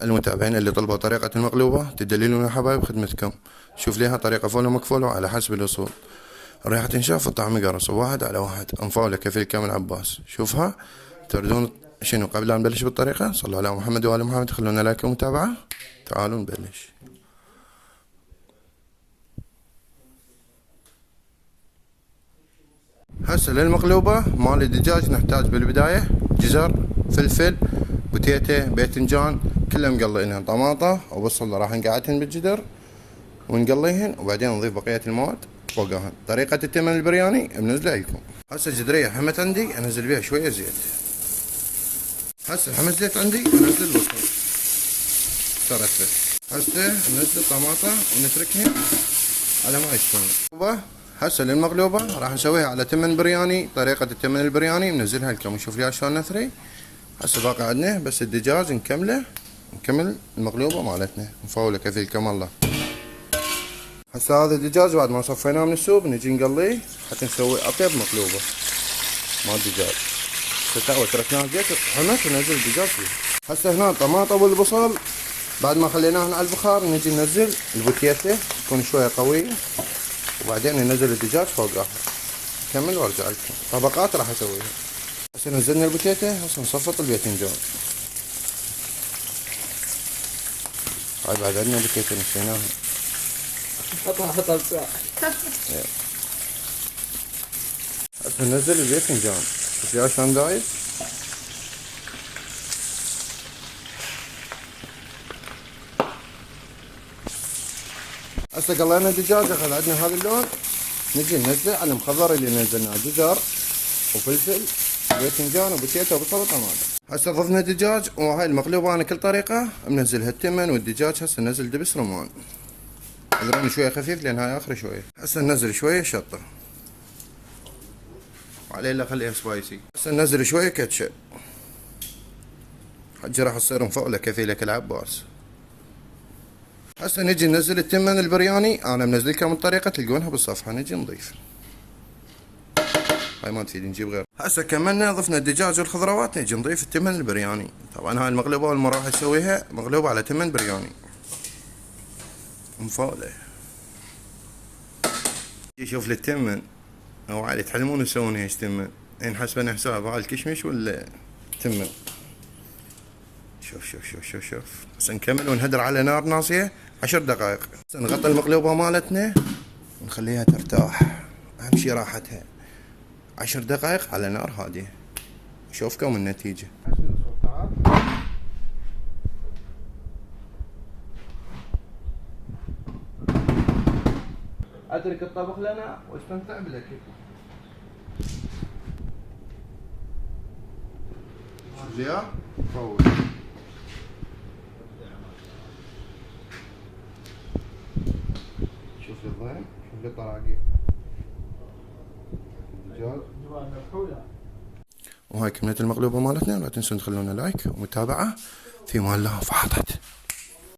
المتابعين اللي طلبوا طريقة المقلوبة تدللون يا حبايب خدمتكم. شوف ليها طريقة فولو مكفولو على حسب الأصول. ريحة تنشاف الطعم قرص 1:1. مفاولة كفيل كامل عباس. شوفها تردون شنو قبل لا نبلش بالطريقة؟ صلوا على محمد وآل محمد. خلونا لايك ومتابعة. تعالوا نبلش. هسه للمقلوبة مال الدجاج نحتاج بالبداية جزر، فلفل، بوتيتة، باذنجان، كلها مقلينها، طماطة وبصل راح نقعدهن بالجدر ونقليهن وبعدين نضيف بقية المواد فوقهن. طريقة التمن البرياني بنزلها لكم. هسه الجدرية حمت عندي انزل بيها شوية زيت. هسه حمت زيت عندي انزل البصل صارت بس. هسه ننزل طماطة ونتركهن على ما يستوون. هسه للمقلوبة راح نسويها على تمن برياني. طريقة التمن البرياني منزلها لكم ونشوف ليها شلون نثري. هسه باقي عندنا بس الدجاج نكمل المقلوبة مالتنا مفاولة كفيلكم الله. هسه هذا الدجاج بعد ما صفيناه من السوق نجي نقليه حتى نسوي اطيب مقلوبة مال دجاج. هسه تركناه زيت حمت وننزل الدجاج فيه. هسه هنا الطماطة والبصل بعد ما خليناهن على البخار نجي ننزل البوتيتة تكون شوية قوية وبعدين ننزل الدجاج فوقها. كمل وارجع لكم. طبقات راح اسويها. هسه نزلنا البوتيتة. هسه نصفط الباذنجان. هاي بعد عندنا بوتيتة نسيناها. حطها بسرعة. هسه ننزل الباذنجان. شوف لي شلون دايب. هسه قلينا الدجاج اخذ عندنا هذا اللون. نجي ننزله على المخضر اللي نزلناه جزر وفلفل وباذنجان وبوتيتة وبصل وطماطم. هسه ضفنا الدجاج وهاي المقلوبة انا كل طريقة منزلها التمن والدجاج. هسه ننزل دبس رمان. اضربني شوية خفيف لان هاي اخر شوية. هسه ننزل شوية شطة وعليه لا خليها سبايسي. هسه ننزل شوية كاتشب. حجي راح تصير مفعولة كفيلة كالعباس. هسه نجي ننزل التمن البرياني. انا منزلكم الطريقة تلقونها بالصفحة. نجي نضيف. هاي ما تفيد نجيب غير. هسه كملنا ضفنا الدجاج والخضروات. نجي نضيف التمن البرياني. طبعا هاي المقلوبة اول مرة راح اسويها مقلوبة على تمن برياني مفاولة. شوف التمن او عادي تحلمون تسوون ايش تمن. الحين حسبنا حساب هاي الكشمش ولا تمن. شوف هسه نكمل ونهدر على نار ناصية 10 دقائق. هسه نغطي المقلوبة مالتنا ونخليها ترتاح. اهم شي راحتها. 10 دقائق على نار هادية. شوفكم النتيجة. اترك الطبخ لنا واستمتع بالاكل. زياد فوق. شوف لي الضيم. شوف لي الطراقيع. الدجاج. وهاي كمية المقلوبة مالتنا. لا تنسون تخلونا لايك ومتابعة. في مان الله فحطت.